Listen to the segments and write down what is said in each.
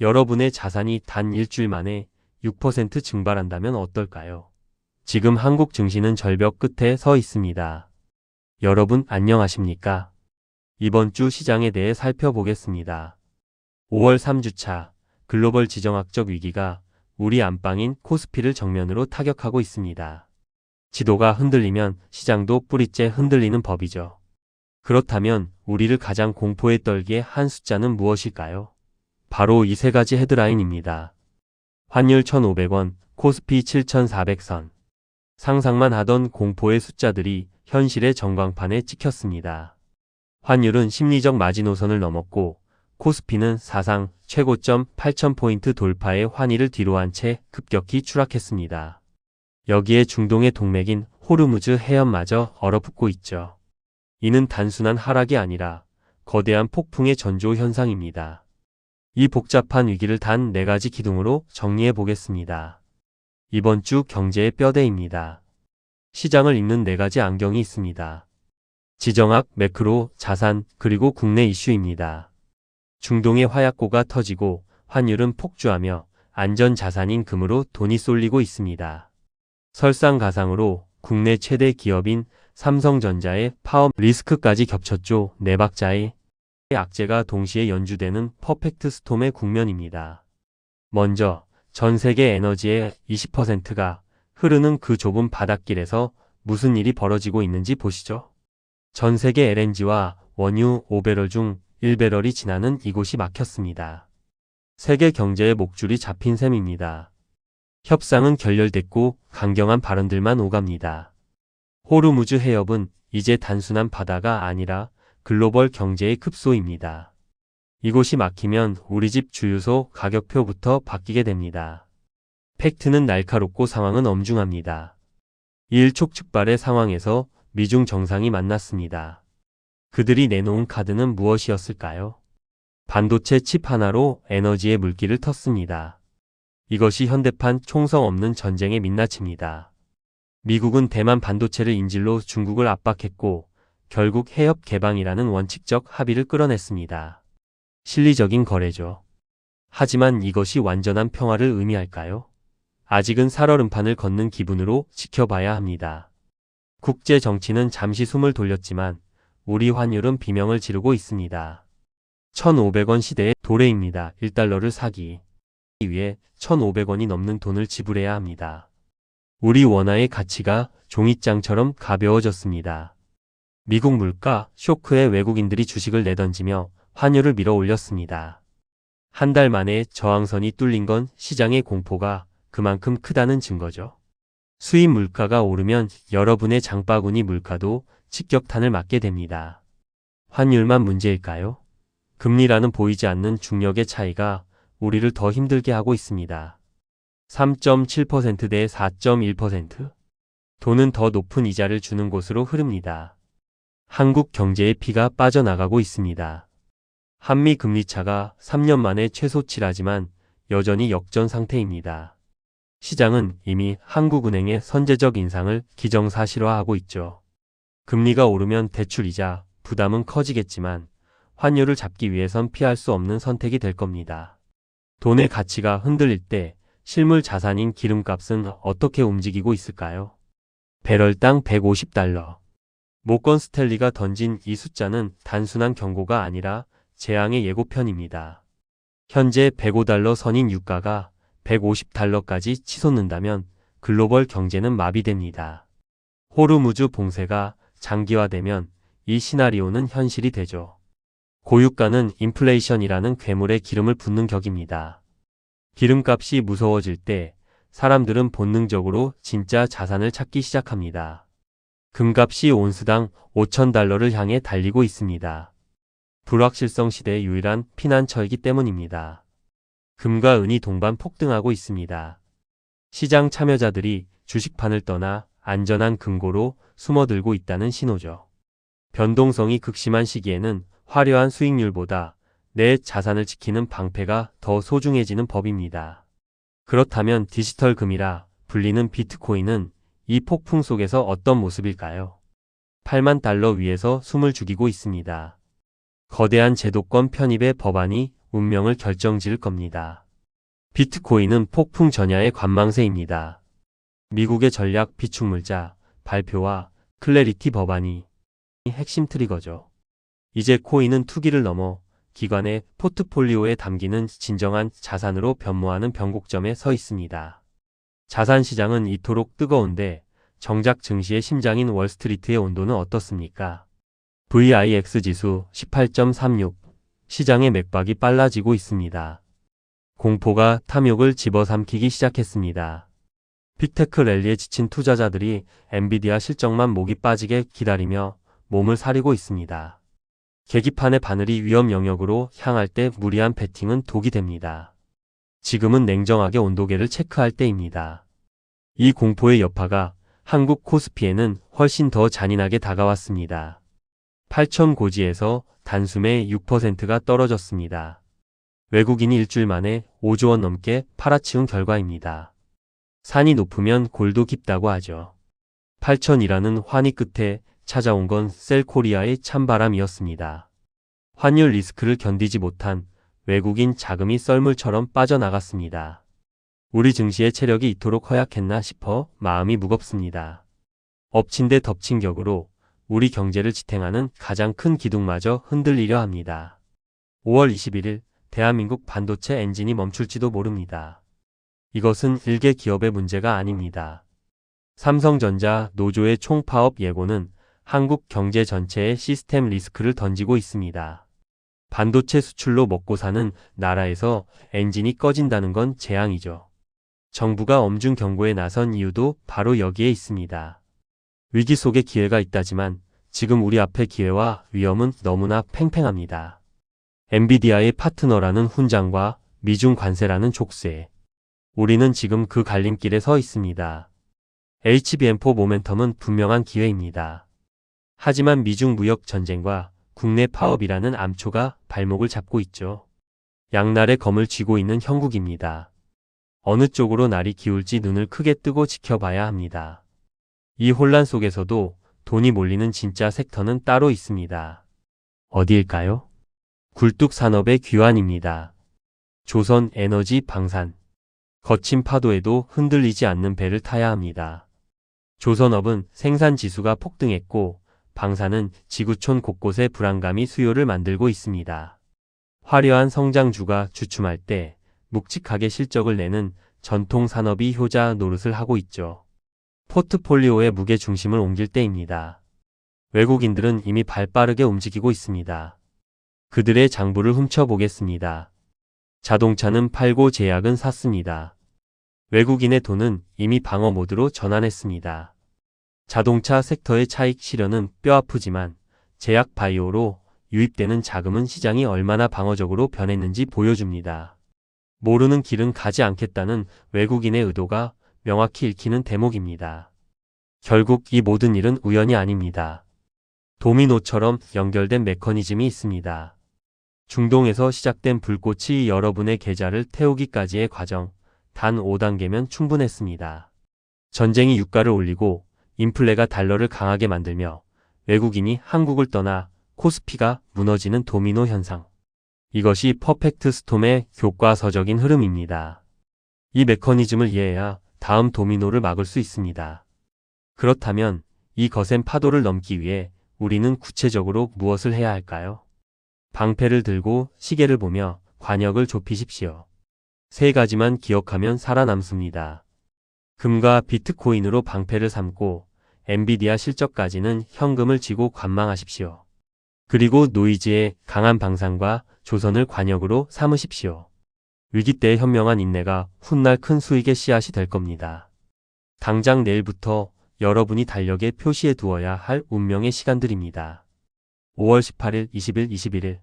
여러분의 자산이 단 일주일 만에 6% 증발한다면 어떨까요? 지금 한국 증시는 절벽 끝에 서 있습니다. 여러분 안녕하십니까? 이번 주 시장에 대해 살펴보겠습니다. 5월 3주차 글로벌 지정학적 위기가 우리 안방인 코스피를 정면으로 타격하고 있습니다. 지도가 흔들리면 시장도 뿌리째 흔들리는 법이죠. 그렇다면 우리를 가장 공포에 떨게 한 숫자는 무엇일까요? 바로 이 세 가지 헤드라인입니다. 환율 1,500원, 코스피 7,400선. 상상만 하던 공포의 숫자들이 현실의 전광판에 찍혔습니다. 환율은 심리적 마지노선을 넘었고 코스피는 사상 최고점 8,000포인트 돌파의 환희를 뒤로한 채 급격히 추락했습니다. 여기에 중동의 동맥인 호르무즈 해협마저 얼어붙고 있죠. 이는 단순한 하락이 아니라 거대한 폭풍의 전조 현상입니다. 이 복잡한 위기를 단 4가지 기둥으로 정리해 보겠습니다. 이번 주 경제의 뼈대입니다. 시장을 잇는 4가지 안경이 있습니다. 지정학, 매크로, 자산, 그리고 국내 이슈입니다. 중동의 화약고가 터지고 환율은 폭주하며 안전자산인 금으로 돈이 쏠리고 있습니다. 설상가상으로 국내 최대 기업인 삼성전자의 파업 리스크까지 겹쳤죠. 4박자의 악재가 동시에 연주되는 퍼펙트 스톰의 국면입니다. 먼저 전 세계 에너지의 20%가 흐르는 그 좁은 바닷길에서 무슨 일이 벌어지고 있는지 보시죠. 전 세계 LNG와 원유 5배럴 중 1배럴이 지나는 이곳이 막혔습니다. 세계 경제의 목줄이 잡힌 셈입니다. 협상은 결렬됐고 강경한 발언들만 오갑니다. 호르무즈 해협은 이제 단순한 바다가 아니라 글로벌 경제의 급소입니다. 이곳이 막히면 우리 집 주유소 가격표부터 바뀌게 됩니다. 팩트는 날카롭고 상황은 엄중합니다. 일촉즉발의 상황에서 미중 정상이 만났습니다. 그들이 내놓은 카드는 무엇이었을까요? 반도체 칩 하나로 에너지의 물기를 텄습니다. 이것이 현대판 총성 없는 전쟁의 민낯입니다. 미국은 대만 반도체를 인질로 중국을 압박했고 결국 해협 개방이라는 원칙적 합의를 끌어냈습니다. 실리적인 거래죠. 하지만 이것이 완전한 평화를 의미할까요? 아직은 살얼음판을 걷는 기분으로 지켜봐야 합니다. 국제 정치는 잠시 숨을 돌렸지만 우리 환율은 비명을 지르고 있습니다. 1,500원 시대의 도래입니다. 1달러를 사기 위해 1,500원이 넘는 돈을 지불해야 합니다. 우리 원화의 가치가 종이장처럼 가벼워졌습니다. 미국 물가 쇼크에 외국인들이 주식을 내던지며 환율을 밀어 올렸습니다. 한 달 만에 저항선이 뚫린 건 시장의 공포가 그만큼 크다는 증거죠. 수입 물가가 오르면 여러분의 장바구니 물가도 직격탄을 맞게 됩니다. 환율만 문제일까요? 금리라는 보이지 않는 중력의 차이가 우리를 더 힘들게 하고 있습니다. 3.7% 대 4.1%. 돈은 더 높은 이자를 주는 곳으로 흐릅니다. 한국 경제의 피가 빠져나가고 있습니다. 한미 금리차가 3년 만에 최소치라지만 여전히 역전 상태입니다. 시장은 이미 한국은행의 선제적 인상을 기정사실화하고 있죠. 금리가 오르면 대출이자 부담은 커지겠지만 환율을 잡기 위해선 피할 수 없는 선택이 될 겁니다. 돈의 가치가 흔들릴 때 실물 자산인 기름값은 어떻게 움직이고 있을까요? 배럴당 150달러. 모건 스탠리가 던진 이 숫자는 단순한 경고가 아니라 재앙의 예고편입니다. 현재 105달러 선인 유가가 150달러까지 치솟는다면 글로벌 경제는 마비됩니다. 호르무즈 봉쇄가 장기화되면 이 시나리오는 현실이 되죠. 고유가는 인플레이션이라는 괴물에 기름을 붓는 격입니다. 기름값이 무서워질 때 사람들은 본능적으로 진짜 자산을 찾기 시작합니다. 금값이 온스당 5,000달러를 향해 달리고 있습니다. 불확실성 시대의 유일한 피난처이기 때문입니다. 금과 은이 동반 폭등하고 있습니다. 시장 참여자들이 주식판을 떠나 안전한 금고로 숨어들고 있다는 신호죠. 변동성이 극심한 시기에는 화려한 수익률보다 내 자산을 지키는 방패가 더 소중해지는 법입니다. 그렇다면 디지털 금이라 불리는 비트코인은 이 폭풍 속에서 어떤 모습일까요? 8만 달러 위에서 숨을 죽이고 있습니다. 거대한 제도권 편입의 법안이 운명을 결정지을 겁니다. 비트코인은 폭풍 전야의 관망세입니다. 미국의 전략 비축물자 발표와 클래리티 법안이 핵심 트리거죠. 이제 코인은 투기를 넘어 기관의 포트폴리오에 담기는 진정한 자산으로 변모하는 변곡점에 서 있습니다. 자산 시장은 이토록 뜨거운데 정작 증시의 심장인 월스트리트의 온도는 어떻습니까? VIX 지수 18.36, 시장의 맥박이 빨라지고 있습니다. 공포가 탐욕을 집어삼키기 시작했습니다. 빅테크 랠리에 지친 투자자들이 엔비디아 실적만 목이 빠지게 기다리며 몸을 사리고 있습니다. 계기판의 바늘이 위험 영역으로 향할 때 무리한 베팅은 독이 됩니다. 지금은 냉정하게 온도계를 체크할 때입니다. 이 공포의 여파가 한국 코스피에는 훨씬 더 잔인하게 다가왔습니다. 8천 고지에서 단숨에 6%가 떨어졌습니다. 외국인이 일주일 만에 5조 원 넘게 팔아치운 결과입니다. 산이 높으면 골도 깊다고 하죠. 8천이라는 환희 끝에 찾아온 건 셀코리아의 찬바람이었습니다. 환율 리스크를 견디지 못한 외국인 자금이 썰물처럼 빠져나갔습니다. 우리 증시의 체력이 이토록 허약했나 싶어 마음이 무겁습니다. 엎친 데 덮친 격으로 우리 경제를 지탱하는 가장 큰 기둥마저 흔들리려 합니다. 5월 21일 대한민국 반도체 엔진이 멈출지도 모릅니다. 이것은 일개 기업의 문제가 아닙니다. 삼성전자 노조의 총파업 예고는 한국 경제 전체에 시스템 리스크를 던지고 있습니다. 반도체 수출로 먹고 사는 나라에서 엔진이 꺼진다는 건 재앙이죠. 정부가 엄중 경고에 나선 이유도 바로 여기에 있습니다. 위기 속에 기회가 있다지만 지금 우리 앞의 기회와 위험은 너무나 팽팽합니다. 엔비디아의 파트너라는 훈장과 미중 관세라는 족쇄. 우리는 지금 그 갈림길에 서 있습니다. HBM4 모멘텀은 분명한 기회입니다. 하지만 미중 무역 전쟁과 국내 파업이라는 암초가 발목을 잡고 있죠. 양날의 검을 쥐고 있는 형국입니다. 어느 쪽으로 날이 기울지 눈을 크게 뜨고 지켜봐야 합니다. 이 혼란 속에서도 돈이 몰리는 진짜 섹터는 따로 있습니다. 어디일까요? 굴뚝 산업의 귀환입니다. 조선 에너지 방산. 거친 파도에도 흔들리지 않는 배를 타야 합니다. 조선업은 생산 지수가 폭등했고 방산은 지구촌 곳곳에 불안감이 수요를 만들고 있습니다. 화려한 성장주가 주춤할 때 묵직하게 실적을 내는 전통 산업이 효자 노릇을 하고 있죠. 포트폴리오의 무게 중심을 옮길 때입니다. 외국인들은 이미 발빠르게 움직이고 있습니다. 그들의 장부를 훔쳐보겠습니다. 자동차는 팔고 제약은 샀습니다. 외국인의 돈은 이미 방어 모드로 전환했습니다. 자동차 섹터의 차익 실현은 뼈아프지만 제약 바이오로 유입되는 자금은 시장이 얼마나 방어적으로 변했는지 보여줍니다. 모르는 길은 가지 않겠다는 외국인의 의도가 명확히 읽히는 대목입니다. 결국 이 모든 일은 우연이 아닙니다. 도미노처럼 연결된 메커니즘이 있습니다. 중동에서 시작된 불꽃이 여러분의 계좌를 태우기까지의 과정, 단 5단계면 충분했습니다. 전쟁이 유가를 올리고 인플레가 달러를 강하게 만들며 외국인이 한국을 떠나 코스피가 무너지는 도미노 현상. 이것이 퍼펙트 스톰의 교과서적인 흐름입니다. 이 메커니즘을 이해해야 다음 도미노를 막을 수 있습니다. 그렇다면 이 거센 파도를 넘기 위해 우리는 구체적으로 무엇을 해야 할까요? 방패를 들고 시계를 보며 관역을 좁히십시오. 세 가지만 기억하면 살아남습니다. 금과 비트코인으로 방패를 삼고 엔비디아 실적까지는 현금을 쥐고 관망하십시오. 그리고 노이즈의 강한 방산과 조선을 관역으로 삼으십시오. 위기 때의 현명한 인내가 훗날 큰 수익의 씨앗이 될 겁니다. 당장 내일부터 여러분이 달력에 표시해 두어야 할 운명의 시간들입니다. 5월 18일, 20일, 21일.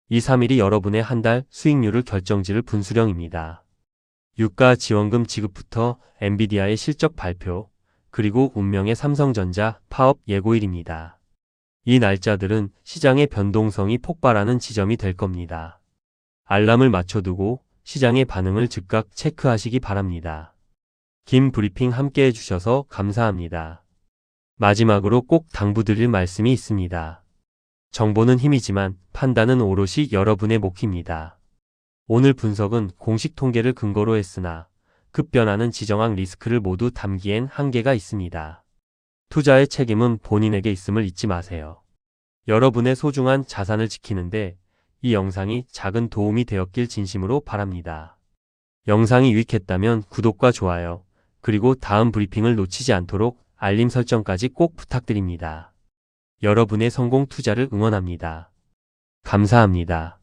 이 3일이 여러분의 한 달 수익률을 결정지을 분수령입니다. 유가 지원금 지급부터 엔비디아의 실적 발표, 그리고 운명의 삼성전자 파업 예고일입니다. 이 날짜들은 시장의 변동성이 폭발하는 지점이 될 겁니다. 알람을 맞춰두고 시장의 반응을 즉각 체크하시기 바랍니다. 긴 브리핑 함께 해주셔서 감사합니다. 마지막으로 꼭 당부드릴 말씀이 있습니다. 정보는 힘이지만 판단은 오롯이 여러분의 몫입니다. 오늘 분석은 공식 통계를 근거로 했으나 급변하는 지정학 리스크를 모두 담기엔 한계가 있습니다. 투자의 책임은 본인에게 있음을 잊지 마세요. 여러분의 소중한 자산을 지키는데 이 영상이 작은 도움이 되었길 진심으로 바랍니다. 영상이 유익했다면 구독과 좋아요, 그리고 다음 브리핑을 놓치지 않도록 알림 설정까지 꼭 부탁드립니다. 여러분의 성공 투자를 응원합니다. 감사합니다.